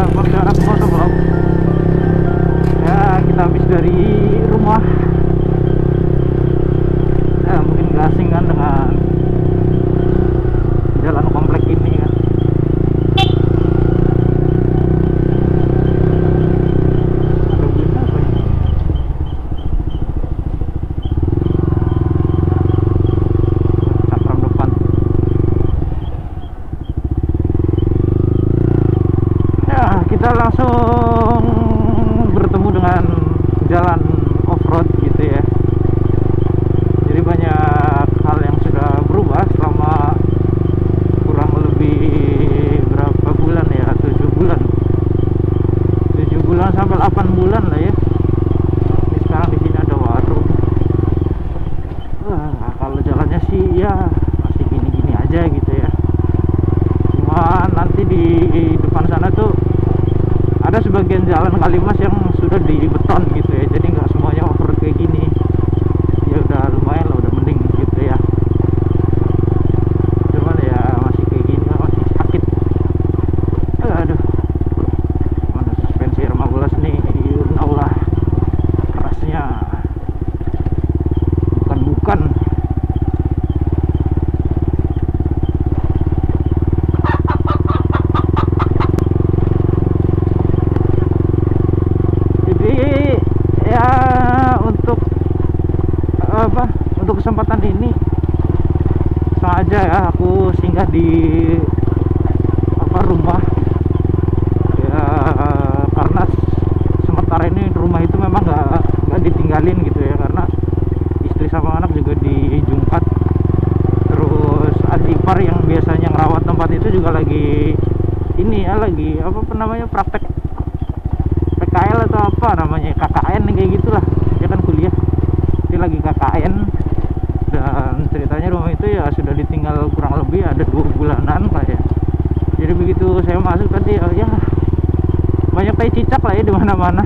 Pontianak Motovlog. Ya, kita habis dari rumah. Ya, mungkin gak asing kan dengan jalan komplek ini kan. Ada berita apa ini? Cakram depan. Ya, kita langsung bertemu dengan jalan off-road gitu ya. Jadi banyak hal yang sudah berubah selama kurang lebih berapa bulan ya, 7 bulan 7 bulan sampai 8 bulan lah ya. Ini sekarang di sini ada warung. Wah, kalau jalannya sih ya masih gini-gini aja gitu ya. Cuma nanti di depan sana tuh ada sebagian jalan Kalimas yang sudah dibeton gitu ya, jadi nggak semuanya over kayak gini. Ya udah lumayan lah, udah mending gitu ya. Cuman ya masih kayak gini masih sakit. Aduh, mana suspensi R15 nih, Allah kerasnya bukan. Untuk kesempatan ini sengaja ya aku singgah di rumah ya, karena sementara ini rumah itu memang nggak ditinggalin gitu ya, karena istri sama anak juga di Jungkat. Terus adik ipar yang biasanya ngerawat tempat itu juga lagi ini ya, lagi apa namanya, praktek PKL atau apa namanya, KKN kayak gitulah. Dia kan kuliah, dia lagi KKN. Dan ceritanya rumah itu ya sudah ditinggal kurang lebih ada 2 bulanan lah ya. Jadi begitu saya masuk tadi ya banyak tai cicak lah ya di mana-mana.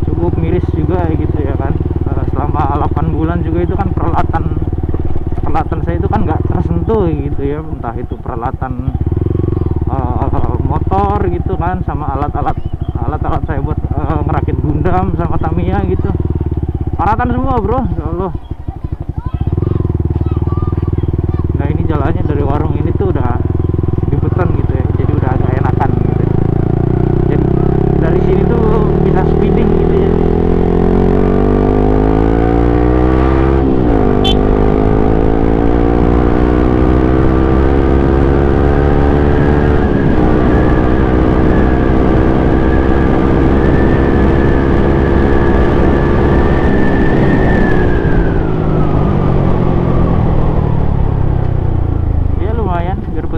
Cukup miris juga gitu ya kan. Selama 8 bulan juga itu kan peralatan saya itu kan nggak tersentuh gitu ya, entah itu peralatan motor gitu kan, sama alat-alat saya buat ngerakit Gundam sama Tamiya gitu. Paratan semua bro, ya Allah. Nah ini jalannya dari warung ini tuh udah dibeton gitu ya, jadi udah agak enakan gitu. Jadi dari sini tuh bisa speeding gitu ya.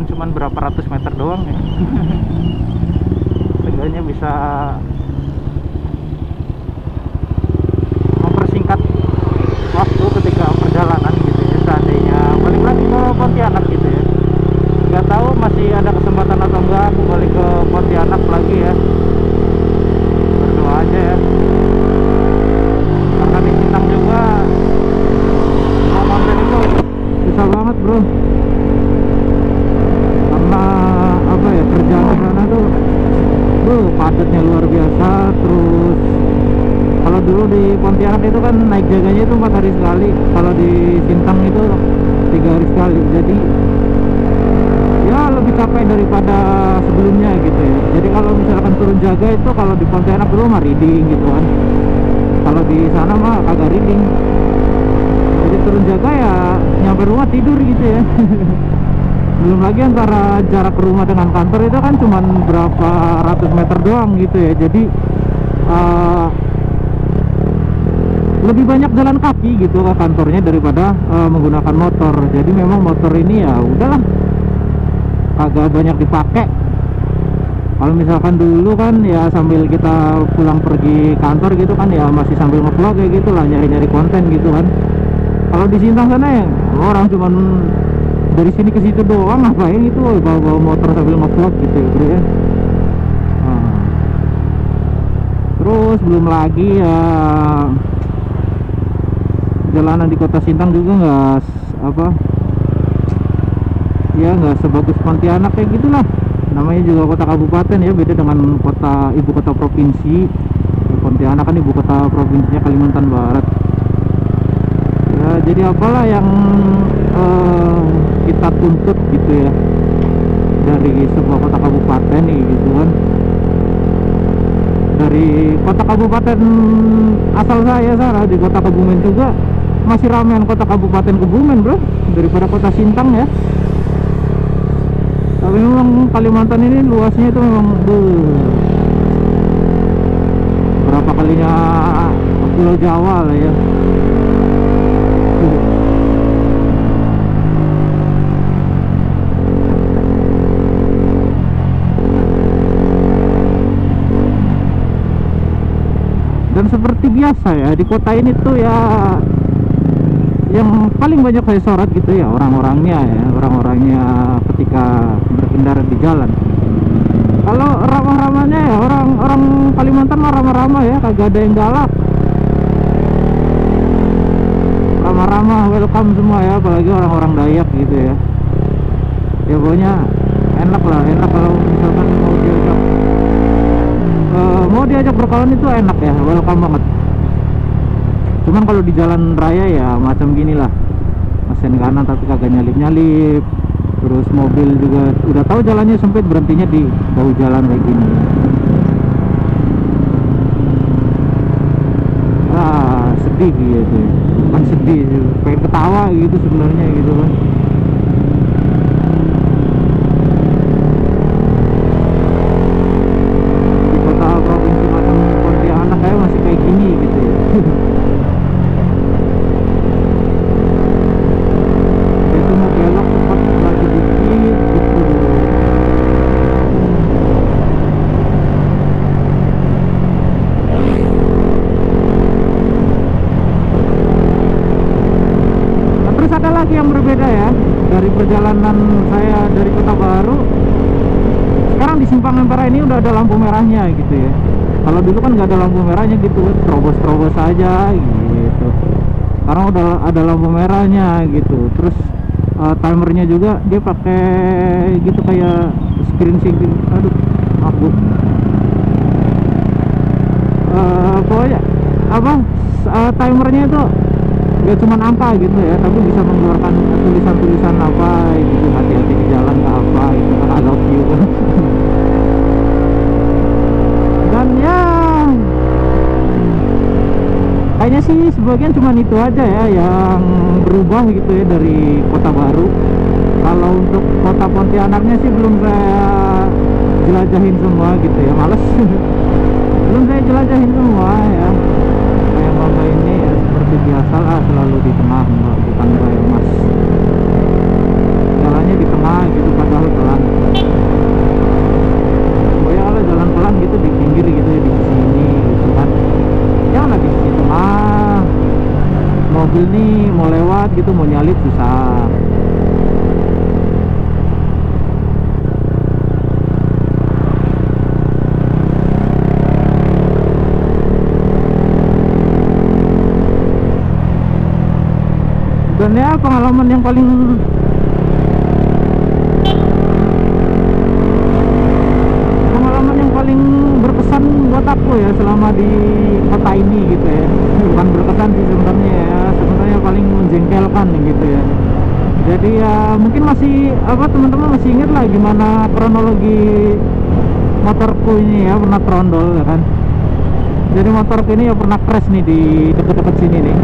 Cuman berapa ratus meter doang ya. Seenggaknya bisa mempersingkat waktu ketika perjalanan gitu ya, seandainya balik lagi ke Pontianak gitu ya. Nggak tahu masih ada kesempatan atau enggak aku balik ke Pontianak lagi ya. Berdoa aja ya, karena di Sintang juga mau mampir itu susah banget bro. Apa ya, kerjaan di sana tuh padatnya luar biasa. Terus kalau dulu di Pontianak itu kan naik jaganya itu 4 hari sekali, kalau di Sintang itu 3 hari sekali. Jadi ya lebih capek daripada sebelumnya gitu ya. Jadi kalau misalkan turun jaga itu kalau di Pontianak dulu mah reading gitu kan, kalau di sana mah kagak reading. Jadi turun jaga ya nyampe rumah tidur gitu ya. Belum lagi antara jarak rumah dengan kantor itu kan cuman berapa ratus meter doang gitu ya. Jadi lebih banyak jalan kaki gitu ke kantornya daripada menggunakan motor. Jadi memang motor ini ya udahlah agak banyak dipakai. Kalau misalkan dulu kan ya sambil kita pulang pergi kantor gitu kan ya masih sambil nge-vlog kayak gitu lah, nyari-nyari konten gitu kan. Kalau di Sintang sana ya orang cuman dari sini ke situ doang, ngapain itu bawa motor sambil nge-vlog gitu ya bro ya. Terus belum lagi ya jalanan di kota Sintang juga nggak apa ya, nggak sebagus Pontianak kayak gitulah. namanya juga kota kabupaten ya, beda dengan kota ibu kota provinsi. Pontianak kan ibu kota provinsinya Kalimantan Barat ya. Jadi apalah yang kita tuntut gitu ya dari sebuah kota kabupaten nih gitu kan. Dari kota kabupaten asal saya Sarah, di kota Kebumen juga masih ramean kota kabupaten Kebumen bro daripada kota Sintang ya. Tapi memang Kalimantan ini luasnya itu memang berapa kalinya Pulau Jawa lah ya. Dan seperti biasa ya di kota ini tuh ya, yang paling banyak saya sorot gitu ya orang-orangnya ya, orang-orangnya ketika berkendara di jalan. Kalau ramah-ramahnya ya orang Kalimantan mah ramah-ramah ya, kagak ada yang galak, ramah-ramah, welcome semua ya, apalagi orang-orang Dayak gitu ya. Ya pokoknya enak lah, enak kalau misalkan mau diajak berkawan itu enak ya, welcome banget. Cuman kalau di jalan raya ya macam gini lah, mesin kanan tapi kagak nyalip-nyalip, terus mobil juga udah tahu jalannya sempit berhentinya di bahu jalan kayak gini. Sedih gitu, bukan sedih, pengen ketawa gitu sebenarnya gitu kan. Di kota provinsi macam Pontianak kayak masih kayak gini gitu ya. Itu mau belok cepat lagi dikit gitu. Terus ada lagi yang berbeda ya dari perjalanan saya dari Kota Baru. Sekarang di Simpang Ampera ini udah ada lampu merahnya gitu ya. Kalau dulu kan nggak ada lampu merahnya gitu, terobos-terobos aja gitu. Sekarang udah ada lampu merahnya gitu. Terus timernya juga dia pakai gitu kayak screen sinking. Aduh, aku pokoknya apa timernya itu gak cuma angka gitu ya, tapi bisa mengeluarkan tulisan-tulisan apa gitu, hati-hati di jalan nggak apa gitu kan, I love you. Dan ya kayaknya sih sebagian cuma itu aja ya yang berubah gitu ya dari Kota Baru. Kalau untuk kota Pontianaknya sih belum saya jelajahin semua gitu ya, males. Belum saya jelajahin semua ya. Kayak Mama ini ya seperti biasa lah, selalu di tengah, bukan kayak Mas jalannya di tengah gitu padahal pelan. Oh ya kalau jalan pelan gitu di pinggir gitu ya, di sini gitu kan, jangan lagi di tengah. Mobil nih mau lewat gitu, mau nyalip susah. Dan ya pengalaman yang paling berkesan buat aku ya selama di kota ini gitu ya, bukan berkesan sih sebenarnya ya, sebenarnya paling menjengkelkan gitu ya. Jadi ya mungkin masih apa, teman-teman masih ingat lah gimana kronologi motorku ini ya, pernah trondol ya kan. Jadi motorku ini ya pernah crash nih di dekat-dekat sini nih,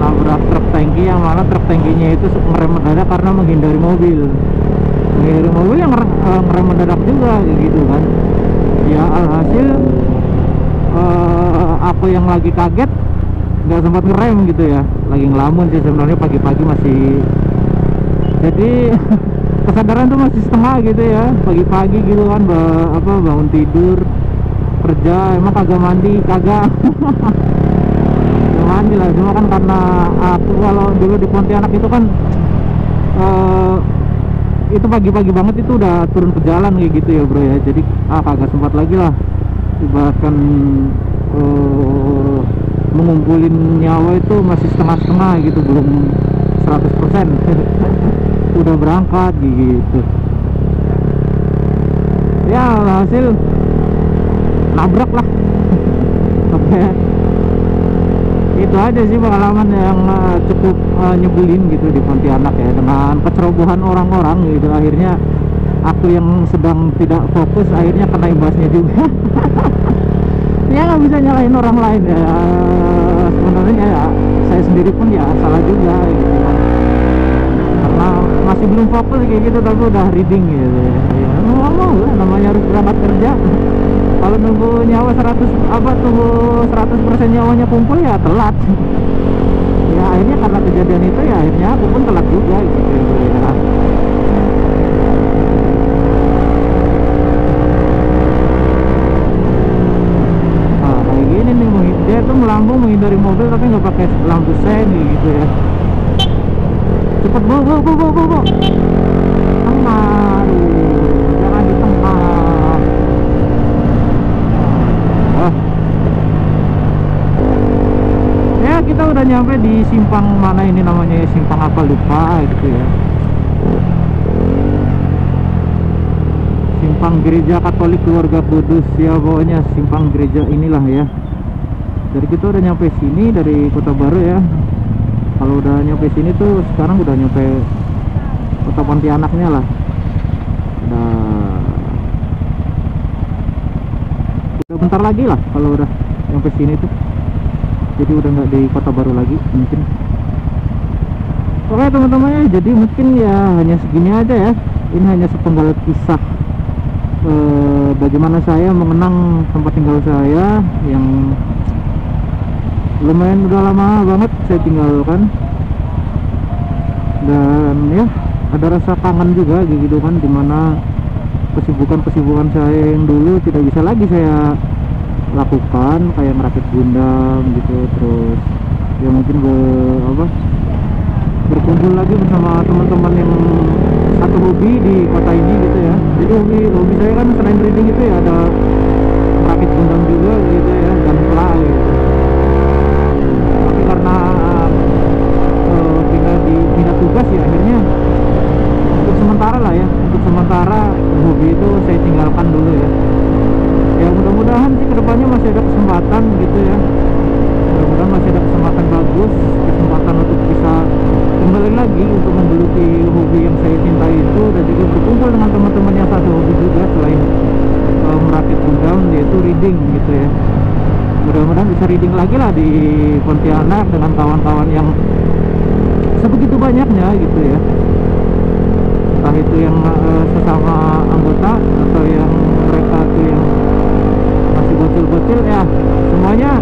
nabrak truk tangki, yang mana truk tangkinya itu ngerem mendadak karena menghindari mobil yang ngerem mendadak juga gitu kan. Ya alhasil aku yang lagi kaget nggak sempat ngerem gitu ya, lagi ngelamun sih sebenarnya, pagi-pagi masih, jadi kesadaran tuh masih setengah gitu ya, pagi-pagi gitu kan, bangun tidur kerja, emang kagak mandi, kagak mandi lah. Cuma kan karena aku kalau dulu di Pontianak itu kan itu pagi-pagi banget itu udah turun ke jalan kayak gitu ya bro ya, jadi kagak sempat lagi lah, ibaratkan mengumpulin nyawa itu masih setengah-setengah gitu, belum 100%. Udah berangkat gitu. Ya hasil nabrak lah. Oke, itu aja sih pengalaman yang cukup nyebelin gitu di Pontianak ya, dengan kecerobohan orang-orang gitu. Akhirnya aku yang sedang tidak fokus akhirnya kena imbasnya juga. Ya nggak bisa nyalahin orang lain ya, sebenarnya ya saya sendiri pun ya salah juga gitu kan, karena masih belum fokus kayak gitu, tapi udah reading gitu ya, mau lah, namanya harus berangkat kerja. Kalau nunggu nyawa 100% nyawanya kumpul ya telat. Ya akhirnya karena kejadian itu ya akhirnya aku pun telat juga gitu ya. Ini nih, dia tuh melambung menghindari mobil tapi nggak pakai lampu sen gitu ya. Cepet bu. Tengah, jangan di tengah. Ya kita udah nyampe di simpang mana ini namanya, simpang apa lupa gitu ya. Simpang Gereja Katolik Keluarga Kudus ya, pokoknya simpang gereja inilah ya. Dari kita udah nyampe sini dari Kota Baru ya. Kalau udah nyampe sini tuh sekarang udah nyampe Kota Pontianaknya lah. Udah bentar lagi lah kalau udah nyampe sini tuh. Jadi udah nggak di Kota Baru lagi mungkin. Oke teman-teman ya, jadi mungkin ya hanya segini aja ya. Ini hanya sepenggal kisah bagaimana saya mengenang tempat tinggal saya yang lumayan udah lama banget saya tinggalkan, dan ya ada rasa kangen juga gitu kan, dimana kesibukan saya yang dulu tidak bisa lagi saya lakukan, kayak merakit gundam gitu. Terus ya mungkin berkumpul lagi bersama teman-teman yang satu hobi di kota ini gitu ya. Jadi hobi saya kan selain reading itu ya ada merakit gundam juga gitu ya, dan play gitu. Tapi karena pindah tugas ya akhirnya untuk sementara lah ya, untuk sementara hobi itu saya tinggalkan dulu ya. Ya mudah-mudahan sih kedepannya masih ada kesempatan gitu ya, mudah-mudahan masih ada kesempatan bagus, kesempatan untuk bisa kembali lagi untuk menggeluti hobi yang saya cintai itu, dan juga berkumpul dengan teman-teman yang satu hobi juga selain merakit gundam, yaitu reading gitu ya. Mudah-mudahan bisa reading lagi lah di Pontianak dengan kawan-kawan yang sebegitu banyaknya gitu ya, entah itu yang sesama anggota atau yang mereka tuh yang masih bocil-bocil ya, semuanya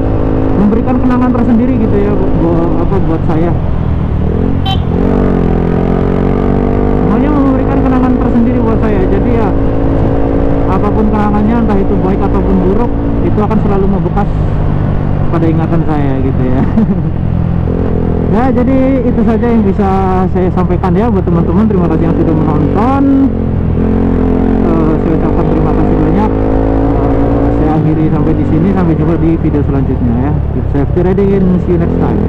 memberikan kenangan tersendiri gitu ya buat saya. Semuanya memberikan kenangan tersendiri buat saya. Jadi ya apapun kenangannya, entah itu baik ataupun buruk, itu akan selalu membekas pada ingatan saya gitu ya. Ya jadi itu saja yang bisa saya sampaikan ya buat teman-teman. Terima kasih yang sudah menonton. Saya ucapkan terima kasih banyak. Saya akhiri sampai di sini, sampai jumpa di video selanjutnya ya. Keep safety, ready, and see you next time.